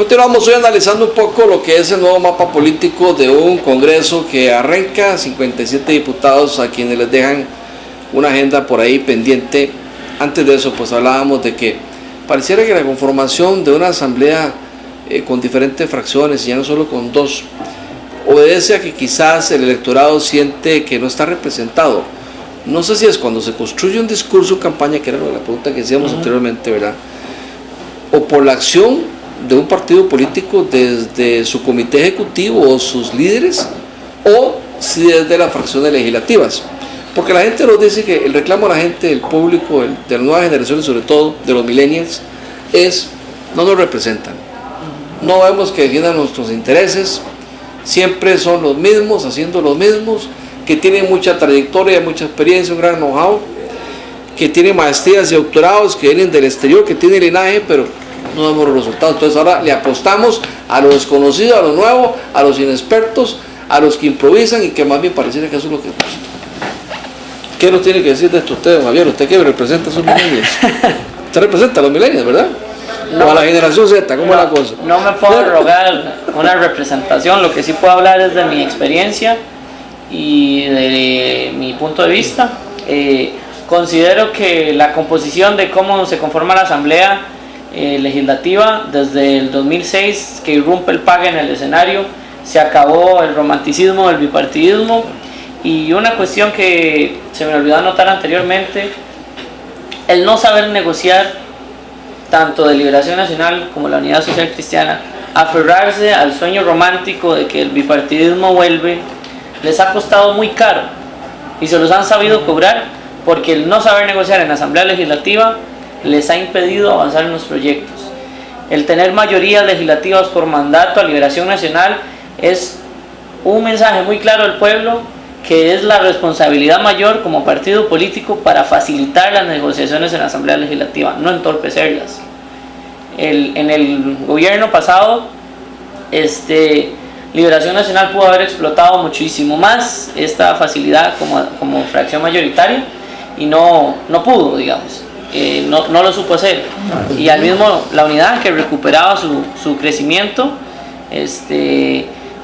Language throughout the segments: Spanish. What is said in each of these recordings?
Continuamos hoy analizando un poco lo que es el nuevo mapa político de un Congreso que arranca 57 diputados a quienes les dejan una agenda por ahí pendiente. Antes de eso, pues hablábamos de que pareciera que la conformación de una asamblea con diferentes fracciones, y ya no solo con dos, obedece a que quizás el electorado siente que no está representado. No sé si es cuando se construye un discurso en campaña, que era la pregunta que hacíamos anteriormente, ¿verdad? O por la acción de un partido político desde su comité ejecutivo o sus líderes, o si desde las fracciones legislativas. Porque la gente nos dice que el reclamo de la gente, del público, de las nuevas generaciones, sobre todo de los millennials, es: no nos representan, no vemos que defiendan nuestros intereses, siempre son los mismos, haciendo los mismos, que tienen mucha trayectoria, mucha experiencia, un gran know-how, que tienen maestrías y doctorados, que vienen del exterior, que tienen linaje, pero no vemos los resultados. Entonces ahora le apostamos a lo desconocido, a lo nuevo, a los inexpertos, a los que improvisan, y que más bien pareciera que eso es lo que gusta. ¿Qué nos tiene que decir de esto usted, Javier? Usted que representa a esos millennials. Usted representa a los millennials, ¿verdad? No, o a la generación Z, ¿cómo es la cosa? No me puedo rogar una representación. Lo que sí puedo hablar es de mi experiencia y de mi punto de vista. Considero que la composición de cómo se conforma la Asamblea Legislativa desde el 2006, que irrumpe el PAG en el escenario, se acabó el romanticismo del bipartidismo. Y una cuestión que se me olvidó anotar anteriormente: el no saber negociar, tanto de Liberación Nacional como la Unidad Social Cristiana, aferrarse al sueño romántico de que el bipartidismo vuelve, les ha costado muy caro, y se los han sabido cobrar, porque el no saber negociar en la Asamblea Legislativa les ha impedido avanzar en los proyectos. El tener mayorías legislativas por mandato a Liberación Nacional es un mensaje muy claro al pueblo, que es la responsabilidad mayor como partido político para facilitar las negociaciones en la Asamblea Legislativa, no entorpecerlas. En el gobierno pasado, Liberación Nacional pudo haber explotado muchísimo más esta facilidad como fracción mayoritaria, y no pudo, digamos. No lo supo hacer. Y al mismo la unidad, que recuperaba su crecimiento,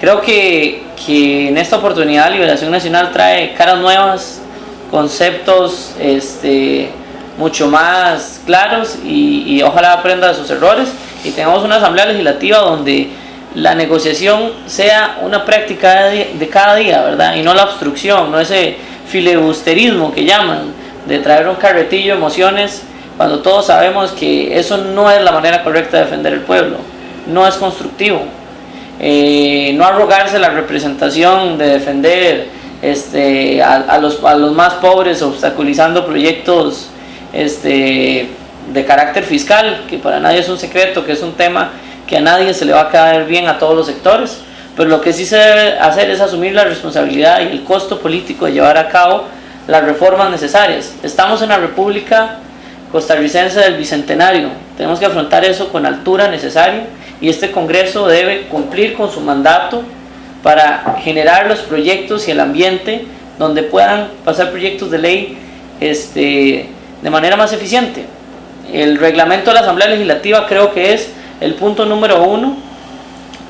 creo que en esta oportunidad Liberación Nacional trae caras nuevas, conceptos mucho más claros, y ojalá aprenda de sus errores y tengamos una Asamblea Legislativa donde la negociación sea una práctica de cada día, ¿verdad? Y no la obstrucción, no ese filibusterismo que llaman, de traer un carretillo de emociones, cuando todos sabemos que eso no es la manera correcta de defender el pueblo, no es constructivo. No arrogarse la representación de defender a los más pobres, obstaculizando proyectos de carácter fiscal, que para nadie es un secreto, que es un tema que a nadie se le va a caer bien, a todos los sectores, pero lo que sí se debe hacer es asumir la responsabilidad y el costo político de llevar a cabo las reformas necesarias. Estamos en la República Costarricense del Bicentenario, tenemos que afrontar eso con altura necesaria, y este Congreso debe cumplir con su mandato para generar los proyectos y el ambiente donde puedan pasar proyectos de ley de manera más eficiente. El reglamento de la Asamblea Legislativa creo que es el punto número 1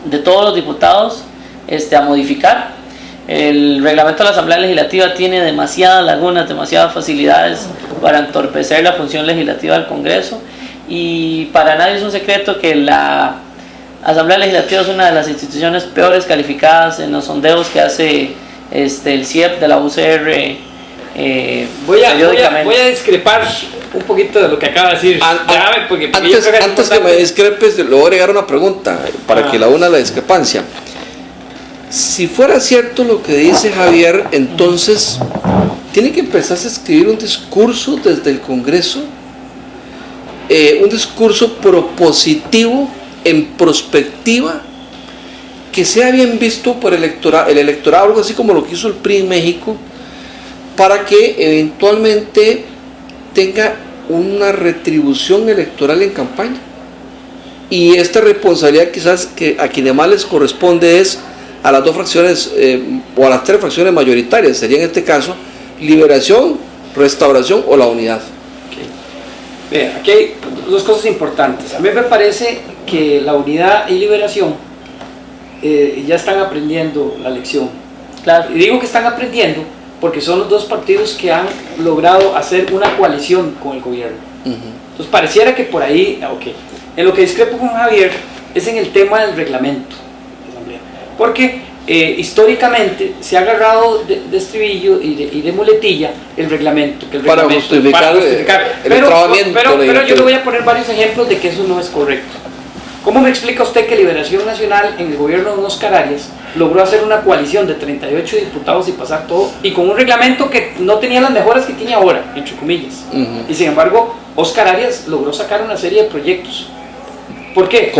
de todos los diputados a modificar. El reglamento de la Asamblea Legislativa tiene demasiadas lagunas, demasiadas facilidades para entorpecer la función legislativa del Congreso, y para nadie es un secreto que la Asamblea Legislativa es una de las instituciones peores calificadas en los sondeos que hace el CIEP de la UCR voy a discrepar un poquito de lo que acaba de decir. Antes que me discrepes, le voy a agregar una pregunta para que la una la discrepancia. Si fuera cierto lo que dice Javier, entonces tiene que empezarse a escribir un discurso desde el Congreso, un discurso propositivo, en prospectiva, que sea bien visto por el electorado, algo así como lo que hizo el PRI en México, para que eventualmente tenga una retribución electoral en campaña. Y esta responsabilidad, quizás que a quienes más les corresponde, es a las dos fracciones o a las tres fracciones mayoritarias, sería en este caso Liberación, Restauración o la Unidad. Bien, aquí hay dos cosas importantes. A mí me parece que la Unidad y Liberación ya están aprendiendo la lección. Claro. Y digo que están aprendiendo porque son los dos partidos que han logrado hacer una coalición con el gobierno. Entonces pareciera que por ahí, ok. En lo que discrepo con Javier es en el tema del reglamento de asamblea, porque históricamente se ha agarrado de estribillo y de muletilla el reglamento, que el para reglamento, justificar el entrabamiento. Pero yo le voy a poner varios ejemplos de que eso no es correcto. ¿Cómo me explica usted que Liberación Nacional en el gobierno de Oscar Arias logró hacer una coalición de 38 diputados y pasar todo, y con un reglamento que no tenía las mejoras que tiene ahora, entre comillas? Y sin embargo, Oscar Arias logró sacar una serie de proyectos. ¿Por qué?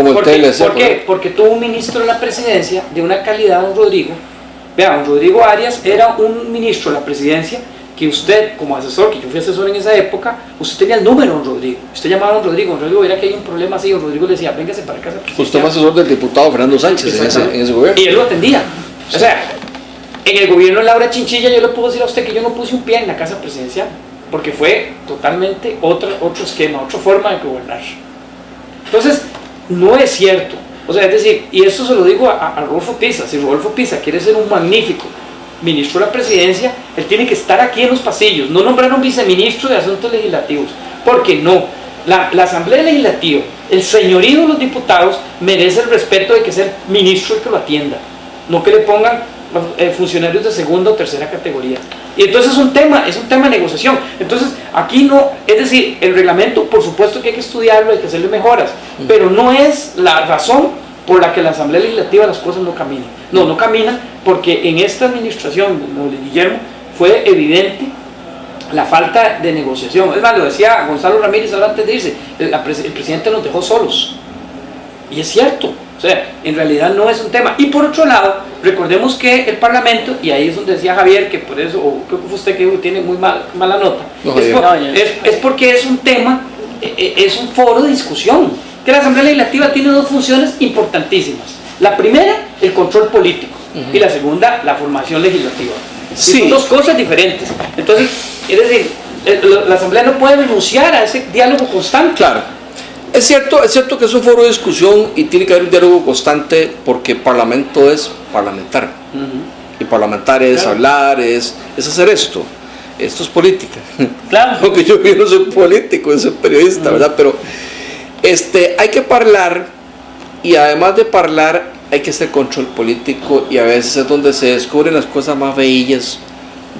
Porque tuvo un ministro de la presidencia de una calidad, don Rodrigo. Vea, don Rodrigo Arias era un ministro de la presidencia que usted, como asesor, que yo fui asesor en esa época, usted tenía el número, don Rodrigo. Usted llamaba a don Rodrigo, era que hay un problema así, don Rodrigo le decía, véngase para casa. Usted fue asesor del diputado Fernando Sánchez en ese gobierno. Y él lo atendía. O sea, en el gobierno de Laura Chinchilla yo le puedo decir a usted que yo no puse un pie en la casa presidencial, porque fue totalmente otro esquema, otra forma de gobernar. Entonces, no es cierto. O sea, es decir, y esto se lo digo a Rodolfo Pisa, si Rodolfo Pisa quiere ser un magnífico ministro de la presidencia, él tiene que estar aquí en los pasillos, no nombrar un viceministro de asuntos legislativos, porque no, la Asamblea Legislativa, el señorío de los diputados merece el respeto de que sea el ministro el que lo atienda, no que le pongan funcionarios de segunda o tercera categoría. Y entonces es un tema de negociación. Entonces aquí no, es decir, el reglamento por supuesto que hay que estudiarlo, hay que hacerle mejoras, pero no es la razón por la que la Asamblea Legislativa las cosas no caminan. No caminan porque en esta administración de Guillermo fue evidente la falta de negociación. Es más, lo decía Gonzalo Ramírez ahora antes de irse, el presidente nos dejó solos. Y es cierto, o sea, en realidad no es un tema. Y por otro lado, recordemos que el Parlamento, y ahí es donde decía Javier, que por eso, o creo que fue usted que tiene muy mala nota, es porque es un tema, es un foro de discusión, que la Asamblea Legislativa tiene dos funciones importantísimas. La primera, el control político, y la segunda, la formación legislativa. Sí. Son dos cosas diferentes. Entonces, es decir, la Asamblea no puede renunciar a ese diálogo constante. Claro. Es cierto que es un foro de discusión y tiene que haber un diálogo constante porque Parlamento es parlamentar. Y parlamentar es hablar, es hacer esto. Esto es política. Claro. Aunque yo no soy político, yo soy periodista, ¿verdad? Pero hay que hablar, y además de hablar hay que hacer control político, y a veces es donde se descubren las cosas más bellas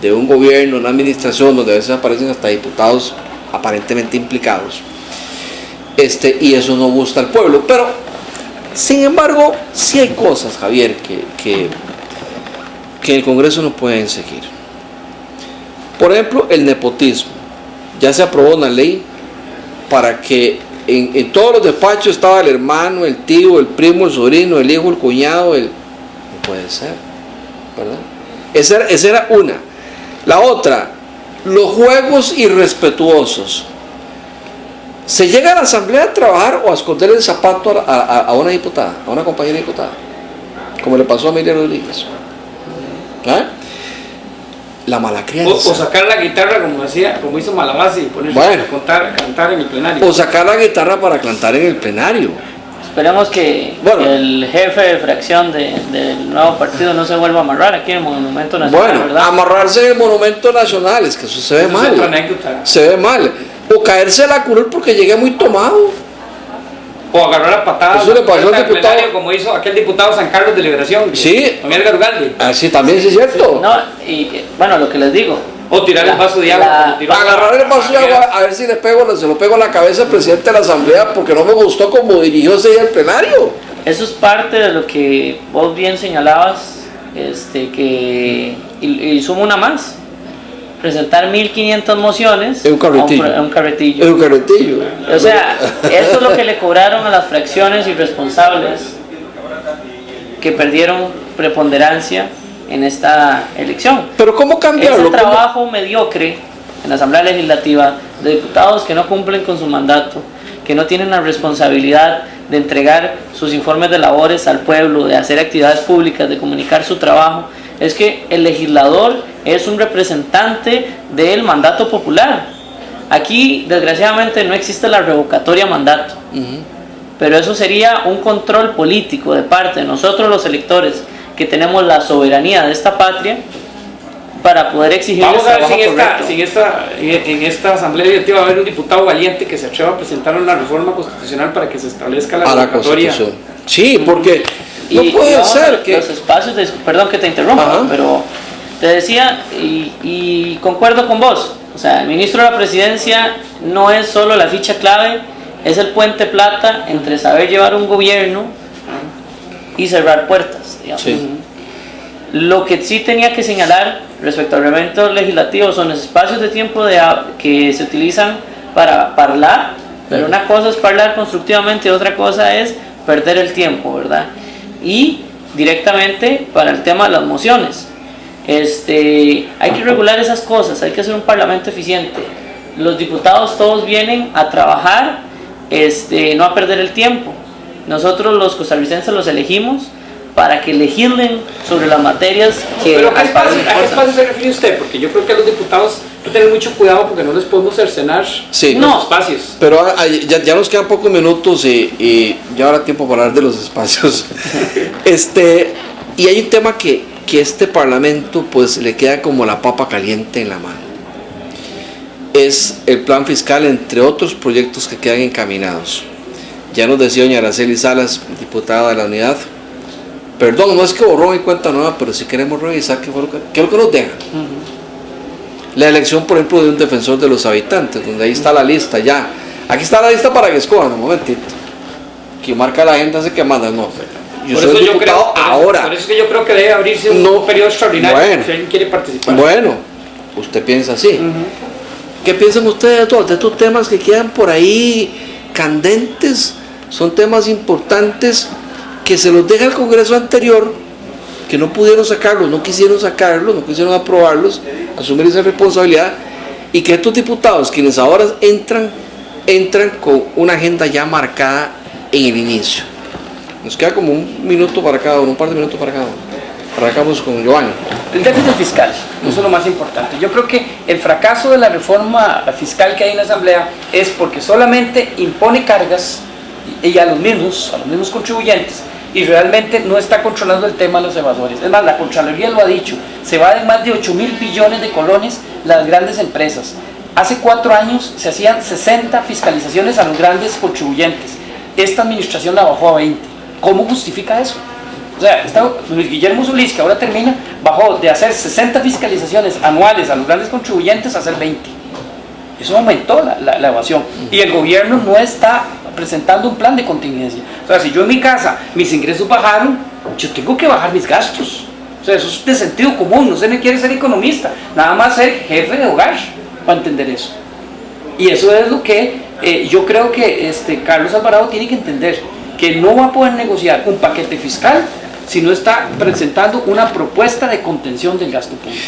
de un gobierno, una administración, donde a veces aparecen hasta diputados aparentemente implicados. Y eso no gusta al pueblo, pero sin embargo sí hay cosas, Javier, que en el Congreso no pueden seguir. Por ejemplo, el nepotismo. Ya se aprobó una ley para que en todos los despachos estaba el hermano, el tío, el primo, el sobrino, el hijo, el cuñado, no puede ser, ¿verdad? Esa era una. La otra, los juegos irrespetuosos. ¿Se llega a la Asamblea a trabajar o a esconder el zapato a una diputada, a una compañera diputada? Como le pasó a Miriam Rodríguez. La mala crianza. O sacar la guitarra como hizo Malabasi y ponerse a cantar en el plenario. O sacar la guitarra para cantar en el plenario. Esperemos que el jefe de fracción del nuevo partido no se vuelva a amarrar aquí en el Monumento Nacional. ¿verdad? Amarrarse en el Monumento Nacional, es que eso se ve mal. Es otra anécdota. Se ve mal. O caerse a la curul porque llegué muy tomado. O agarrar a patadas. Eso le pasó al diputado, como hizo aquel diputado San Carlos de Liberación. Sí. Don Edgar Ugalde. Así también sí es cierto. No, y bueno, lo que les digo. O tirar el vaso de agua. Agarrar el vaso de agua, a ver si se lo pego a la cabeza al presidente de la Asamblea, porque no me gustó cómo dirigió ese día el plenario. Eso es parte de lo que vos bien señalabas, y sumo una más. Presentar 1500 mociones en un carretillo. En un carretillo. O sea, eso es lo que le cobraron a las fracciones irresponsables que perdieron preponderancia en esta elección. Pero ¿cómo cambiarlo? Ese trabajo mediocre en la Asamblea Legislativa de diputados que no cumplen con su mandato, que no tienen la responsabilidad de entregar sus informes de labores al pueblo, de hacer actividades públicas, de comunicar su trabajo, es que el legislador es un representante del mandato popular. Aquí, desgraciadamente, no existe la revocatoria mandato. pero eso sería un control político de parte de nosotros los electores, que tenemos la soberanía de esta patria, para poder exigir el Vamos a ver trabajo si en esta asamblea legislativa va a haber un diputado valiente que se atreva a presentar una reforma constitucional para que se establezca la revocatoria. Sí, porque no puede ser que... Los espacios de... Perdón que te interrumpa, pero te decía, y concuerdo con vos, o sea, el ministro de la Presidencia no es solo la ficha clave, es el puente plata entre saber llevar un gobierno y cerrar puertas, digamos. Sí. Lo que sí tenía que señalar respecto al reglamento legislativo son los espacios de tiempo que se utilizan para hablar, pero una cosa es hablar constructivamente y otra cosa es perder el tiempo, ¿verdad? Y directamente para el tema de las mociones. Hay que regular esas cosas, hay que hacer un parlamento eficiente. Los diputados todos vienen a trabajar, no a perder el tiempo. Nosotros los costarricenses los elegimos para que legislen sobre las materias que... ¿Pero a qué espacio se refiere usted? Porque yo creo que a los diputados hay que tener mucho cuidado porque no les podemos cercenar los espacios. Pero ya nos quedan pocos minutos y ya habrá tiempo para hablar de los espacios. Y hay un tema que este parlamento pues le queda como la papa caliente en la mano. Es el plan fiscal, entre otros proyectos que quedan encaminados. Ya nos decía doña Araceli Salas, diputada de la Unidad, perdón, no es que borrón y cuenta nueva, pero si queremos revisar qué es lo que nos deja. La elección, por ejemplo, de un defensor de los habitantes, donde ahí está la lista ya. Aquí está la lista para que escojan, un momentito. Que marca la agenda, hace que manda, no. Yo soy diputado ahora. Por eso es que yo creo que debe abrirse un periodo extraordinario si alguien quiere participar. Bueno, usted piensa así. ¿Qué piensan ustedes de estos temas que quedan por ahí candentes? Son temas importantes que se los deja el Congreso anterior, que no pudieron sacarlos, no quisieron sacarlos, no quisieron aprobarlos, asumir esa responsabilidad, y que estos diputados, quienes ahora entran con una agenda ya marcada en el inicio. Nos queda como un minuto para cada uno, un par de minutos para cada uno. Arrancamos con Giovanni. El déficit fiscal, eso es lo más importante. Yo creo que el fracaso de la reforma fiscal que hay en la Asamblea es porque solamente impone cargas y a los mismos contribuyentes, y realmente no está controlando el tema de los evasores. Es más, la Contraloría lo ha dicho, se va de más de 8.000 billones de colones las grandes empresas. Hace 4 años se hacían 60 fiscalizaciones a los grandes contribuyentes. Esta administración la bajó a 20. ¿Cómo justifica eso? O sea, Luis Guillermo Solís, que ahora termina, bajó de hacer 60 fiscalizaciones anuales a los grandes contribuyentes a hacer 20. Eso aumentó la evasión. Y el gobierno no está presentando un plan de contingencia. O sea, si yo en mi casa, mis ingresos bajaron, yo tengo que bajar mis gastos. O sea, eso es de sentido común, no se me quiere ser economista, nada más ser jefe de hogar para entender eso. Y eso es lo que yo creo que Carlos Alvarado tiene que entender, que no va a poder negociar un paquete fiscal si no está presentando una propuesta de contención del gasto público.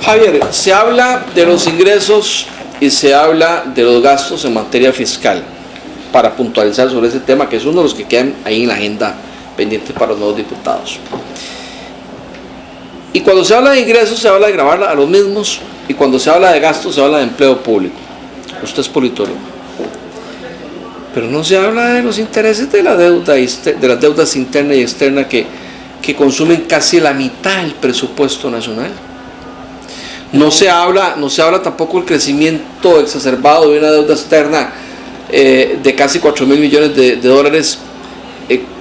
Javier, se habla de los ingresos y se habla de los gastos en materia fiscal, para puntualizar sobre ese tema, que es uno de los que quedan ahí en la agenda pendiente para los nuevos diputados. Y cuando se habla de ingresos se habla de grabar a los mismos, y cuando se habla de gastos se habla de empleo público. Usted es politólogo, pero no se habla de los intereses de la deuda, de las deudas interna y externa que consumen casi la mitad del presupuesto nacional. No se habla tampoco del crecimiento exacerbado de una deuda externa de casi 4.000 millones de dólares,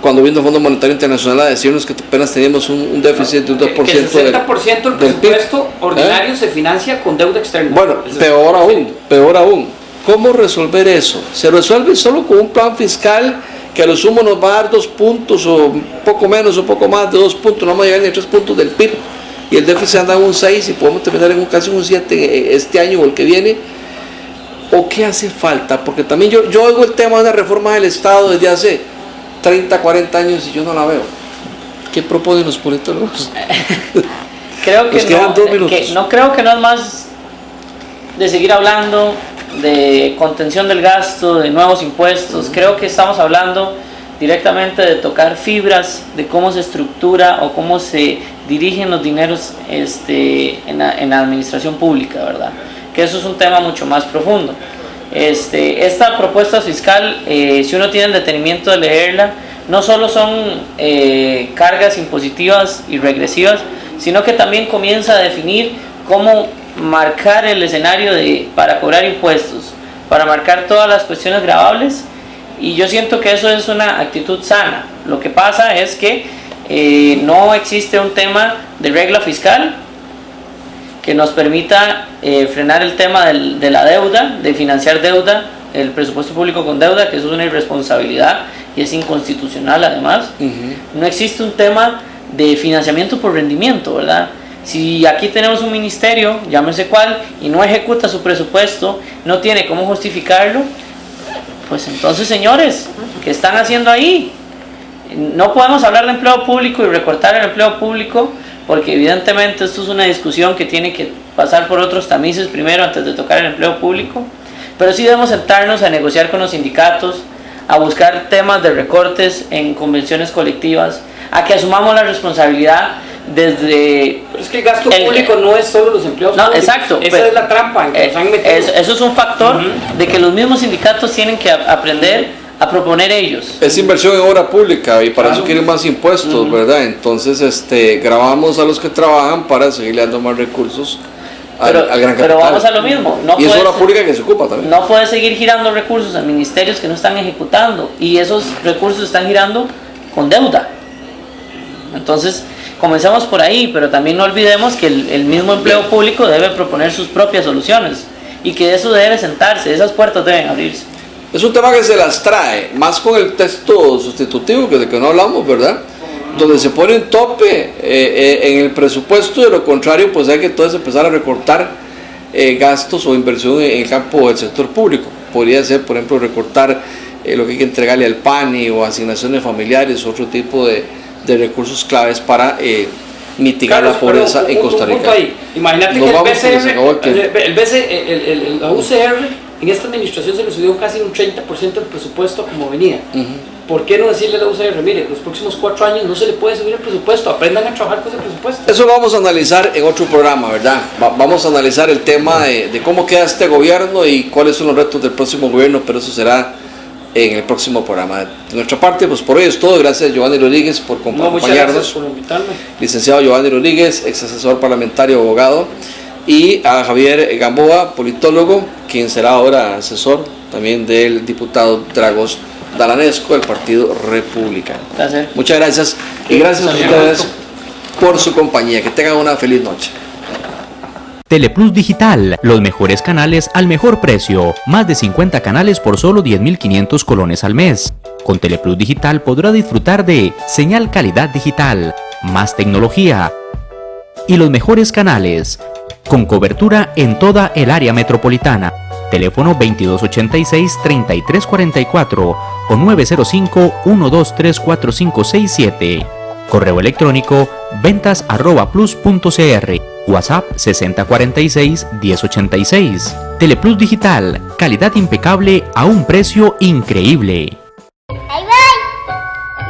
cuando vino el Fondo Monetario Internacional a decirnos que apenas teníamos un déficit de un 2% que el 60% del presupuesto ordinario se financia con deuda externa. Bueno, peor aún. ¿Cómo resolver eso? Se resuelve solo con un plan fiscal que a lo sumo nos va a dar 2 puntos o un poco menos o poco más de 2 puntos, no vamos a llegar ni a 3 puntos del PIB, y el déficit anda en un 6 y podemos terminar en casi un 7 este año o el que viene. ¿O qué hace falta? Porque también yo oigo el tema de una reforma del Estado desde hace 30, 40 años y yo no la veo. ¿Qué proponen los politólogos? Creo que no creo que no es más de seguir hablando de contención del gasto, de nuevos impuestos. Creo que estamos hablando directamente de tocar fibras de cómo se estructura o cómo se dirigen los dineros en la administración pública, ¿verdad? Que eso es un tema mucho más profundo. Esta propuesta fiscal, si uno tiene el detenimiento de leerla, no solo son cargas impositivas y regresivas, sino que también comienza a definir cómo marcar el escenario para cobrar impuestos, para marcar todas las cuestiones gravables, y yo siento que eso es una actitud sana. Lo que pasa es que no existe un tema de regla fiscal que nos permita frenar el tema de la deuda, de financiar deuda, el presupuesto público con deuda, que eso es una irresponsabilidad y es inconstitucional además. No existe un tema de financiamiento por rendimiento, ¿verdad? Si aquí tenemos un ministerio, llámese cuál, y no ejecuta su presupuesto, no tiene cómo justificarlo, pues entonces, señores, ¿qué están haciendo ahí? No podemos hablar de empleo público y recortar el empleo público, porque evidentemente esto es una discusión que tiene que pasar por otros tamices primero antes de tocar el empleo público, pero sí debemos sentarnos a negociar con los sindicatos, a buscar temas de recortes en convenciones colectivas, a que asumamos la responsabilidad desde... Pero es que el gasto público no es solo los empleos no, públicos. Exacto. Esa es la trampa en que nos han metido. Eso es un factor de que los mismos sindicatos tienen que aprender a proponer ellos. Es inversión en obra pública y para eso quieren más impuestos, ¿verdad? Entonces grabamos a los que trabajan para seguirle dando más recursos al gran capital. Pero vamos a lo mismo. Y es obra pública que se ocupa también. No puede seguir girando recursos a ministerios que no están ejecutando, y esos recursos están girando con deuda. Entonces, comencemos por ahí, pero también no olvidemos que el mismo empleo público debe proponer sus propias soluciones y que eso debe sentarse, esas puertas deben abrirse. Es un tema que se las trae, más con el texto sustitutivo, que de que no hablamos, ¿verdad? Donde se pone un tope en el presupuesto, de lo contrario, pues hay que entonces empezar a recortar gastos o inversión en el campo del sector público. Podría ser, por ejemplo, recortar lo que hay que entregarle al PANI o asignaciones familiares, otro tipo de recursos claves para mitigar la pobreza en Costa Rica. Imagínate que la UCR en esta administración se le subió casi un 30% del presupuesto como venía. ¿Por qué no decirle a la UCR, mire, los próximos 4 años no se le puede subir el presupuesto, aprendan a trabajar con ese presupuesto? Eso vamos a analizar en otro programa, ¿verdad? Vamos a analizar el tema de cómo queda este gobierno y cuáles son los retos del próximo gobierno, pero eso será en el próximo programa. De nuestra parte, pues por hoy es todo. Gracias a Giovanni Rodríguez por acompañarnos. Muchas gracias por invitarme. Licenciado Giovanni Rodríguez, ex asesor parlamentario, abogado, y a Javier Gamboa, politólogo, quien será ahora asesor también del diputado Dragos Dalanesco del Partido Republicano. Gracias. Muchas gracias y gracias a ustedes por su compañía. Que tengan una feliz noche. Teleplus Digital, los mejores canales al mejor precio. Más de 50 canales por solo 10.500 colones al mes. Con Teleplus Digital podrá disfrutar de señal calidad digital, más tecnología y los mejores canales, con cobertura en toda el área metropolitana. Teléfono 2286-3344 o 905-1234567. Correo electrónico ventas@plus.cr. WhatsApp 6046-1086. Teleplus Digital, calidad impecable a un precio increíble.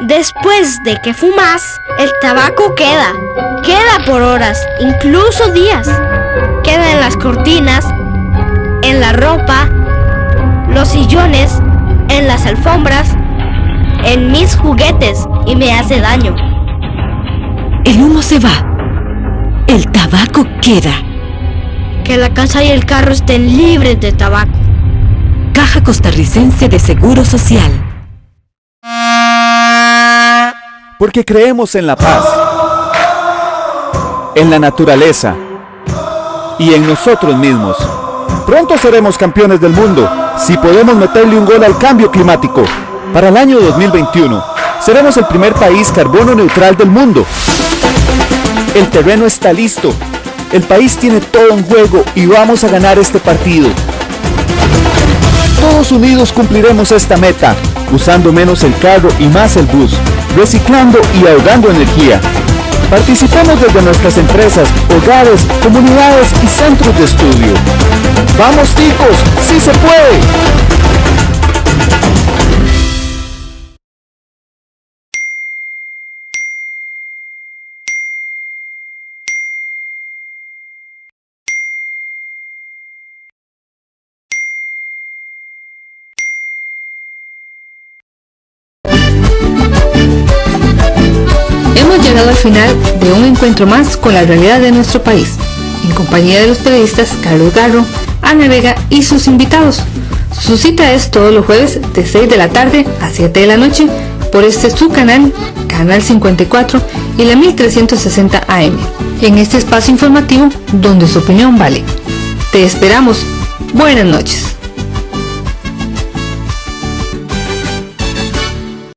Después de que fumas, el tabaco queda por horas, incluso días. Queda en las cortinas, en la ropa, los sillones, en las alfombras, en mis juguetes y me hace daño. El humo se va, el tabaco queda. Que la casa y el carro estén libres de tabaco. Caja Costarricense de Seguro Social. Porque creemos en la paz, en la naturaleza y en nosotros mismos. Pronto seremos campeones del mundo si podemos meterle un gol al cambio climático. Para el año 2021 seremos el primer país carbono neutral del mundo. El terreno está listo, el país tiene todo en juego y vamos a ganar este partido. Todos unidos cumpliremos esta meta, usando menos el carro y más el bus, reciclando y ahorrando energía. Participemos desde nuestras empresas, hogares, comunidades y centros de estudio. ¡Vamos, ticos! ¡Sí se puede! llegado al final de un encuentro más con la realidad de nuestro país, en compañía de los periodistas Carlos Garro, Ana Vega y sus invitados. Su cita es todos los jueves de 6 de la tarde a 7 de la noche por su canal, Canal 54 y la 1360 AM, en este espacio informativo donde su opinión vale. Te esperamos. Buenas noches.